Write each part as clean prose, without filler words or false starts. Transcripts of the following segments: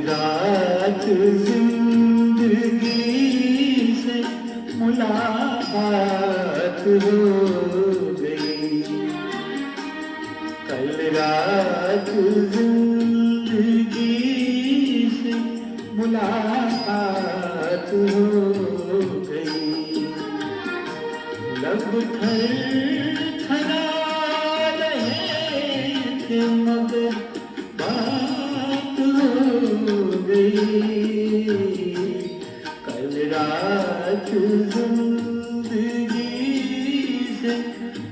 रात जिंदगी से मुलाकात हो गई, कल रात जिंदगी से मुलाकात हो गई। लब थरथरा रहे थे मगर बात हो गई, कल रात जिंदगी से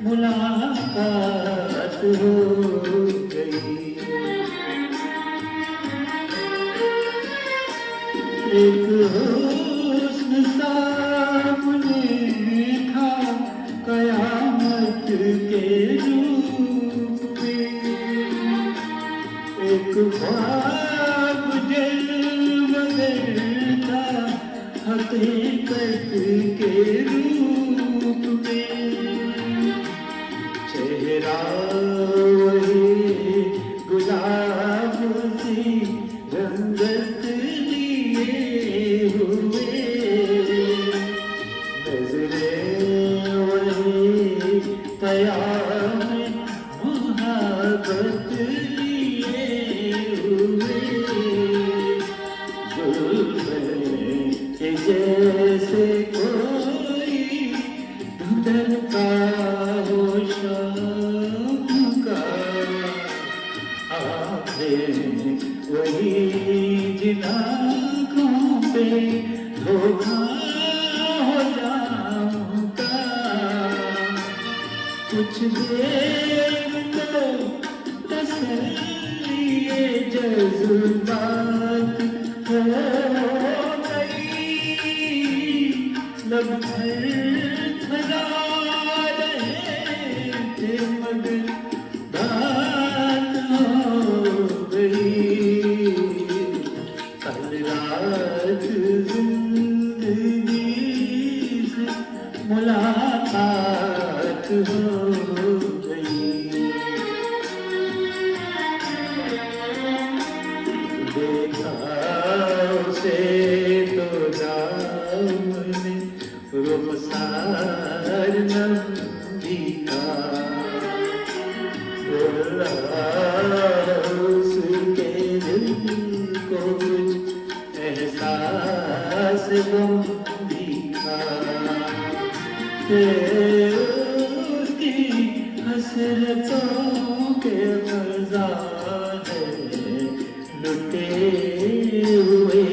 मुलाकात हो गई। एक हुस्न सामने था कयामत के रूप में, एक ख्वाब जलवगर था हकीकत के रूप में। चेहरा वही गुलाब सी रंगत लिए हुए, नजरें वही क़याम मोहब्बत लिए हुए। जुल्फ़ें के जैसे कोई ढूंढता हो शाम का, आँखें वही जिन आँखों पे धोखा हो जाऊंगा। कुछ देर तो तसल्ली ये जज्बात हो गई, लब थरथरा रहे थे मगर बात हो गई, कल रात जिंदगी से मुलाकात हो गई। देखा उसे तो दामने रुखसार नबी का, बोला उसके दिल को कुछ एहसास गमी का, उसकी हसरतों के खजाने लुटे हुए,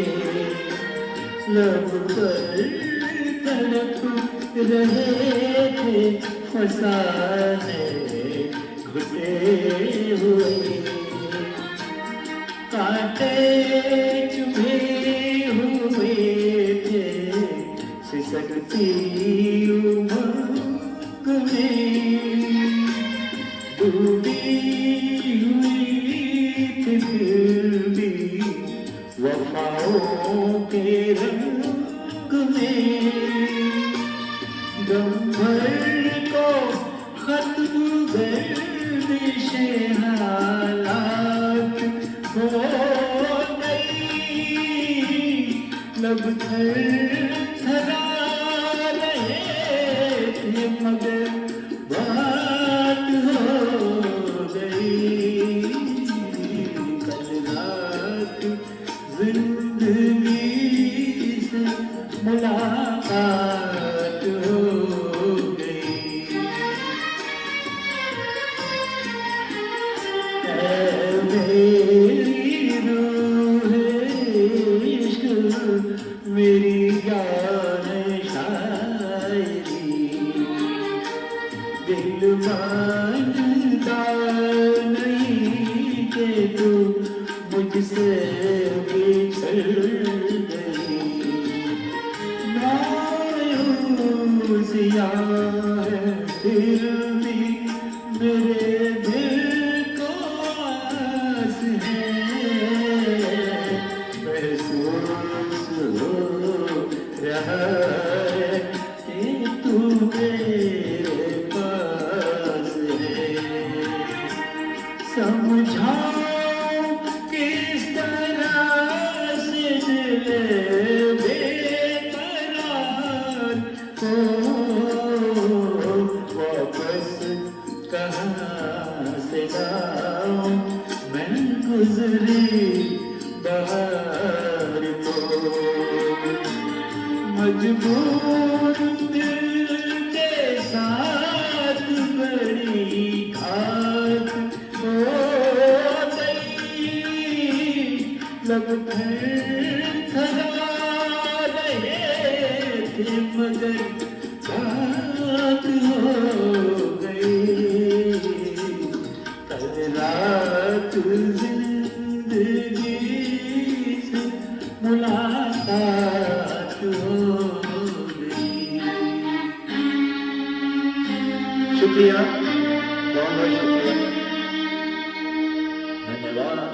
लब पर तड़प रहे थे फसाने घुटे हुए। कांटे चुभे हुए थे सिसकती उमंग में, डूबी हुई थी फिर भी वफाओं के रंग में। गम भर को खत्म गर्दिशे हालात हो गई, लब थरथरा रहे थे मगर बात हो गई, कल रात जिंदगी से मुलाकात हो गई। मेरी रूह इश्क मेरी जान शायरी, दिल मानता नहीं कि तू मुझसे बिछड़ गई। मायूसिया है फिर भी मेरे दिल को आस है, महसूस हो रहा है कि तू मेरे पास है। समझाओ किस तरह शुक्रिया, बहुत बहुत शुक्रिया, धन्यवाद।